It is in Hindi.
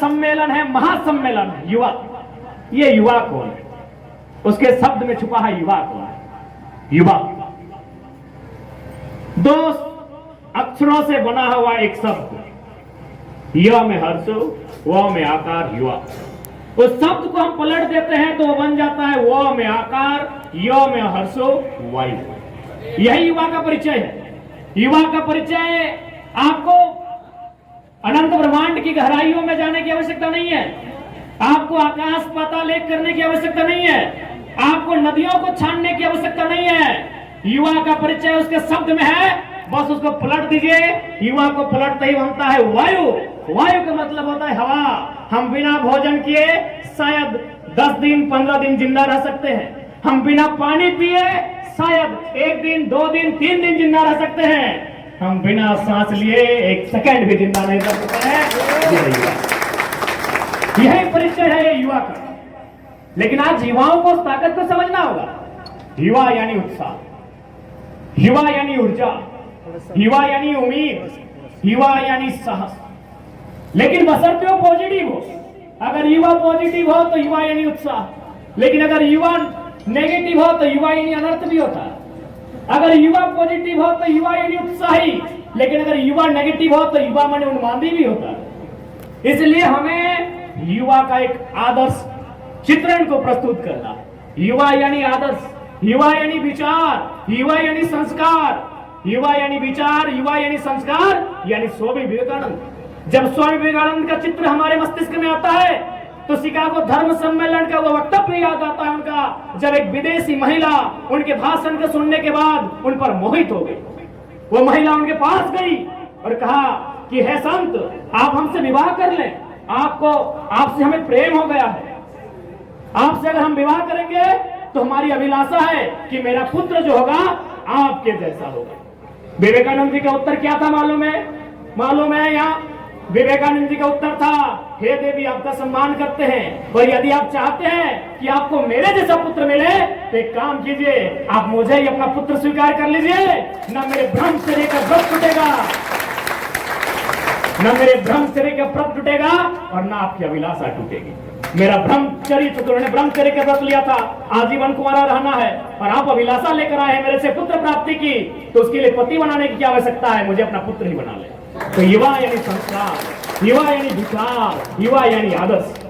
सम्मेलन है, महासम्मेलन है, युवा। ये युवा कौन है? उसके शब्द में छुपा है युवा कौन है? युवा दो अक्षरों से बना हुआ एक शब्द, य में हर्ष, व में आकार, युवा। उस शब्द को हम पलट देते हैं तो वो बन जाता है व में आकार, य में हर्षो, वायु। यही युवा का परिचय है। युवा का परिचय आपको अनंत ब्रह्मांड की गहराइयों में जाने की आवश्यकता नहीं है, आपको आकाश पाताल एक करने की आवश्यकता नहीं है, आपको नदियों को छानने की आवश्यकता नहीं है। युवा का परिचय उसके शब्द में है, बस उसको पलट दीजिए। युवा को पलटते ही बनता है वायु। वायु का मतलब होता है हवा। हम बिना भोजन किए शायद 10 दिन 15 दिन जिंदा रह सकते हैं। हम बिना पानी पिए शायद 1 दिन 2 दिन 3 दिन जिंदा रह सकते हैं। हम बिना सांस लिए 1 सेकंड भी जिंदा नहीं रह सकते हैं। यही परिचय है युवा का। लेकिन आज युवाओं को उस ताकत को समझना होगा। युवा यानी उत्साह, युवा यानी ऊर्जा, युवा यानी उम्मीद, युवा यानी साहस। लेकिन बशर्ते वो पॉजिटिव हो। अगर युवा पॉजिटिव हो तो युवा यानी उत्साह, लेकिन अगर युवा नेगेटिव हो तो युवा यानी अनर्थ भी होता है। अगर युवा पॉजिटिव हो तो युवा यानी उत्साही, लेकिन अगर युवा नेगेटिव हो तो युवा माने उन्मादी भी होता है। इसलिए हमें युवा का एक आदर्श चित्रण को प्रस्तुत करना है। युवा यानी आदर्श, युवा यानी विचार, युवा यानी संस्कार, युवा यानी विचार, युवा यानी संस्कार, यानी स्वामी विवेकानंद। जब स्वामी विवेकानंद का चित्र हमारे मस्तिष्क में आता है तो शिकागो धर्म सम्मेलन का वो वक्तव्य याद आता है उनका, जब एक विदेशी महिला उनके भाषण को सुनने के बाद उन पर मोहित हो गई। वो महिला उनके पास गई और कहा कि हे संत, आप हमसे विवाह कर लें, आपसे हमें प्रेम हो गया है। आपसे अगर हम विवाह करेंगे तो हमारी अभिलाषा है कि मेरा पुत्र जो होगा आपके जैसा होगा। विवेकानंद जी का उत्तर क्या था मालूम है? यहाँ विवेकानंद जी का उत्तर था, हे देवी, आपका सम्मान करते हैं, और यदि आप चाहते हैं कि आपको मेरे जैसा पुत्र मिले तो एक काम कीजिए, आप मुझे ही अपना पुत्र स्वीकार कर लीजिए। न मेरे ब्रह्मचर्य का व्रत टूटेगा, न मेरे ब्रह्मचर्य का व्रत टूटेगा, और न आपकी अभिलाषा टूटेगी। मेरा ब्रह्मचर्य, तो उन्होंने ब्रह्मचर्य का व्रत लिया था, आजीवन कुंवारा रहना है, और आप अभिलाषा लेकर आए हैं मेरे से पुत्र प्राप्ति की, तो उसके लिए पति बनाने की क्या आवश्यकता है? मुझे अपना पुत्र ही बना ले। तो युवा यानी संस्कार, युवा यानी विचार, युवा यानी आदर्श।